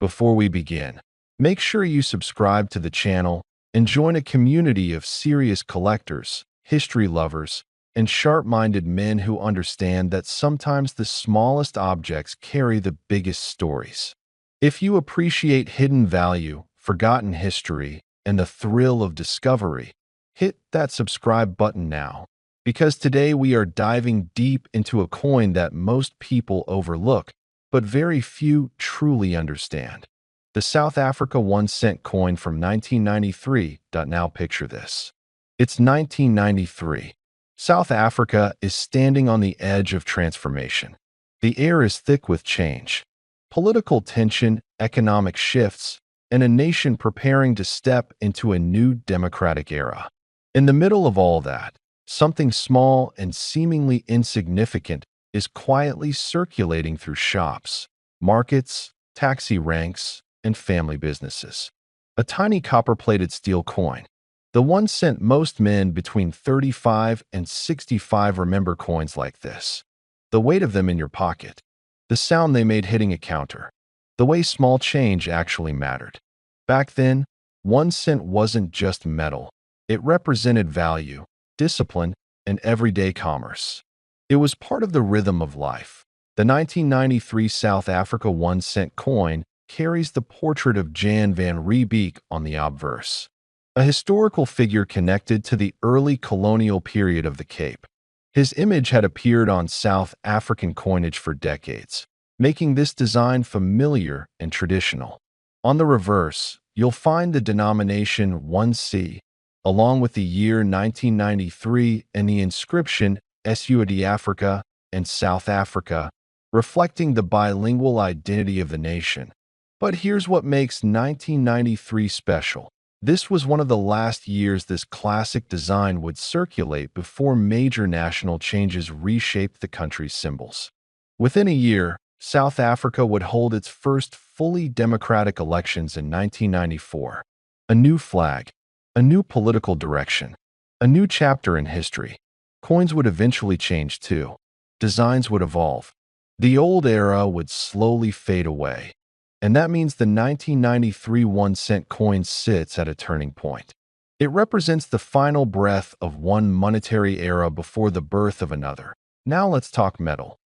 Before we begin, make sure you subscribe to the channel and join a community of serious collectors, history lovers, and sharp-minded men who understand that sometimes the smallest objects carry the biggest stories. If you appreciate hidden value, forgotten history, and the thrill of discovery, hit that subscribe button now, because today we are diving deep into a coin that most people overlook, but very few truly understand. The South Africa 1-cent coin from 1993. Now picture this. It's 1993. South Africa is standing on the edge of transformation. The air is thick with change, political tension, economic shifts, and a nation preparing to step into a new democratic era. In the middle of all that, something small and seemingly insignificant is quietly circulating through shops, markets, taxi ranks, and family businesses. A tiny copper-plated steel coin. The 1 cent. Most men between 35 and 65 remember coins like this. The weight of them in your pocket. The sound they made hitting a counter. The way small change actually mattered. Back then, 1 cent wasn't just metal. It represented value, discipline, and everyday commerce. It was part of the rhythm of life. The 1993 South Africa 1 cent coin carries the portrait of Jan van Riebeeck on the obverse, a historical figure connected to the early colonial period of the Cape. His image had appeared on South African coinage for decades, making this design familiar and traditional. On the reverse, you'll find the denomination 1C, along with the year 1993 and the inscription SUAD Africa and South Africa, reflecting the bilingual identity of the nation. But here's what makes 1993 special. This was one of the last years this classic design would circulate before major national changes reshaped the country's symbols. Within a year, South Africa would hold its first fully democratic elections in 1994. A new flag, a new political direction, a new chapter in history. Coins would eventually change too. Designs would evolve. The old era would slowly fade away. And that means the 1993 1 cent coin sits at a turning point. It represents the final breath of one monetary era before the birth of another. Now let's talk metal.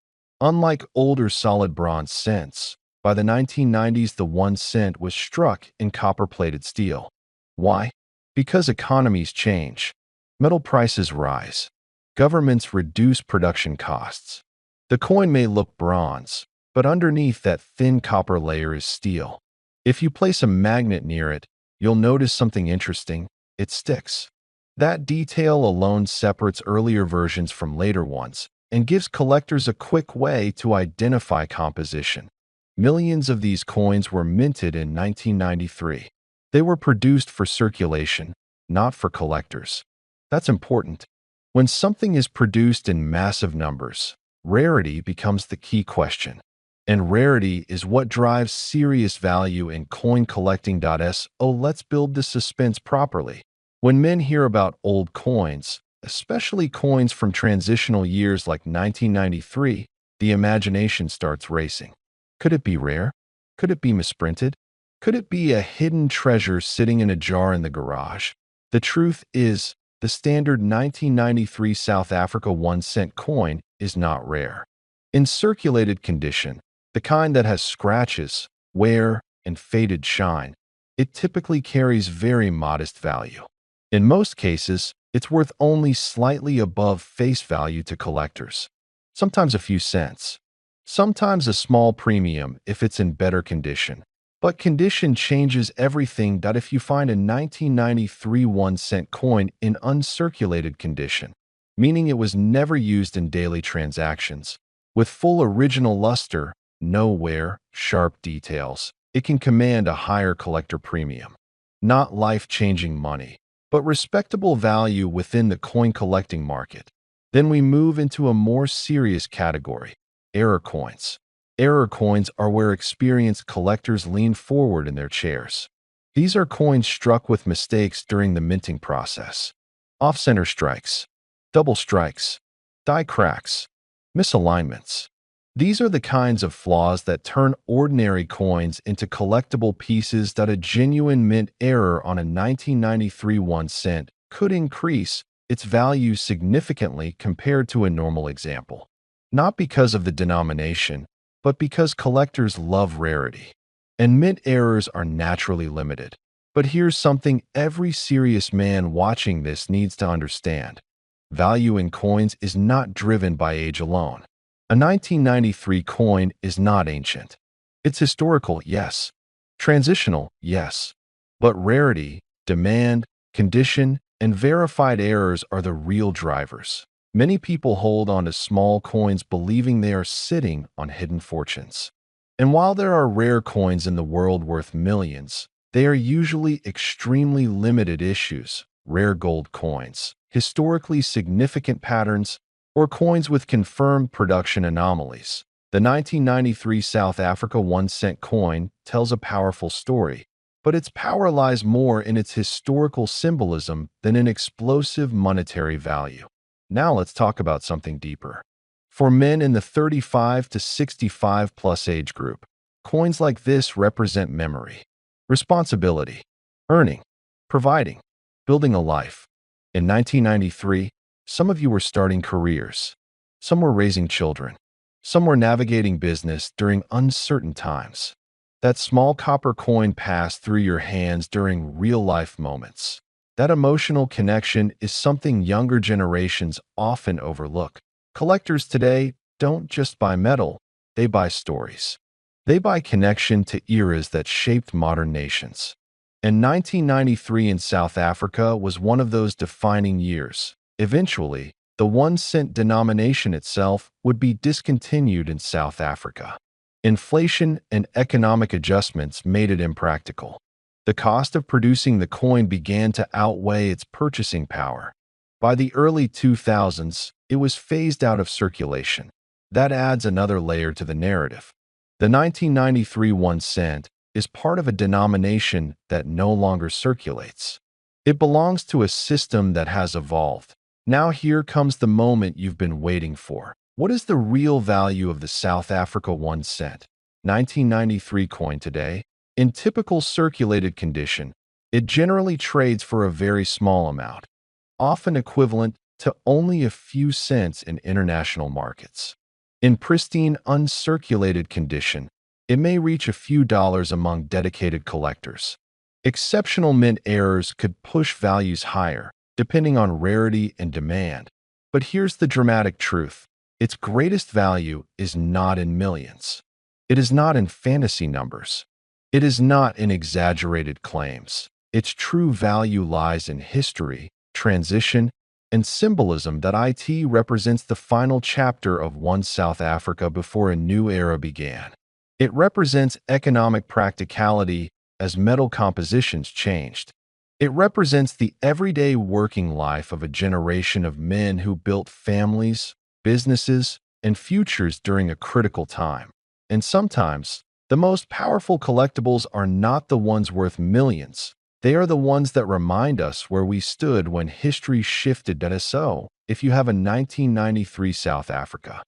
Unlike older solid bronze cents, by the 1990s the 1 cent was struck in copper-plated steel. Why? Because economies change. Metal prices rise. Governments reduce production costs. The coin may look bronze, but underneath that thin copper layer is steel. If you place a magnet near it, you'll notice something interesting. It sticks. That detail alone separates earlier versions from later ones and gives collectors a quick way to identify composition. Millions of these coins were minted in 1993. They were produced for circulation, not for collectors. That's important. When something is produced in massive numbers, rarity becomes the key question. And rarity is what drives serious value in coin collecting. So let's build the suspense properly. When men hear about old coins, especially coins from transitional years like 1993, the imagination starts racing. Could it be rare? Could it be misprinted? Could it be a hidden treasure sitting in a jar in the garage? The truth is, the standard 1993 South Africa 1 cent coin is not rare. In circulated condition, the kind that has scratches, wear, and faded shine, it typically carries very modest value. In most cases, it's worth only slightly above face value to collectors, sometimes a few cents, sometimes a small premium if it's in better condition. But condition changes everything. If you find a 1993 1 cent coin in uncirculated condition, meaning it was never used in daily transactions, with full original luster, no wear, sharp details, it can command a higher collector premium. Not life-changing money, but respectable value within the coin collecting market. Then we move into a more serious category, error coins. Error coins are where experienced collectors lean forward in their chairs. These are coins struck with mistakes during the minting process. Off-center strikes, double strikes, die cracks, misalignments. These are the kinds of flaws that turn ordinary coins into collectible pieces that a genuine mint error on a 1993 1 cent could increase its value significantly compared to a normal example. Not because of the denomination, but because collectors love rarity. And mint errors are naturally limited. But here's something every serious man watching this needs to understand. Value in coins is not driven by age alone. A 1993 coin is not ancient. It's historical, yes. Transitional, yes. But rarity, demand, condition, and verified errors are the real drivers. Many people hold on to small coins believing they are sitting on hidden fortunes. And while there are rare coins in the world worth millions, they are usually extremely limited issues, rare gold coins, historically significant patterns, or coins with confirmed production anomalies. The 1993 South Africa 1 cent coin tells a powerful story, but its power lies more in its historical symbolism than in explosive monetary value. Now let's talk about something deeper. For men in the 35 to 65 plus age group, coins like this represent memory, responsibility, earning, providing, building a life. In 1993, some of you were starting careers. Some were raising children. Some were navigating business during uncertain times. That small copper coin passed through your hands during real-life moments. That emotional connection is something younger generations often overlook. Collectors today don't just buy metal, they buy stories. They buy connection to eras that shaped modern nations. And 1993 in South Africa was one of those defining years. Eventually, the 1 cent denomination itself would be discontinued in South Africa. Inflation and economic adjustments made it impractical. The cost of producing the coin began to outweigh its purchasing power. By the early 2000s, it was phased out of circulation. That adds another layer to the narrative. The 1993 1 cent is part of a denomination that no longer circulates. It belongs to a system that has evolved. Now here comes the moment you've been waiting for. What is the real value of the South Africa 1 cent? 1993 coin today? In typical circulated condition, it generally trades for a very small amount, often equivalent to only a few cents in international markets. In pristine, uncirculated condition, it may reach a few dollars among dedicated collectors. Exceptional mint errors could push values higher, depending on rarity and demand. But here's the dramatic truth. Its greatest value is not in millions. It is not in fantasy numbers. It is not in exaggerated claims. Its true value lies in history, transition, and symbolism. That it represents the final chapter of one South Africa before a new era began. It represents economic practicality as metal compositions changed. It represents the everyday working life of a generation of men who built families, businesses, and futures during a critical time. And sometimes, the most powerful collectibles are not the ones worth millions. They are the ones that remind us where we stood when history shifted. So, if you have a 1993 South Africa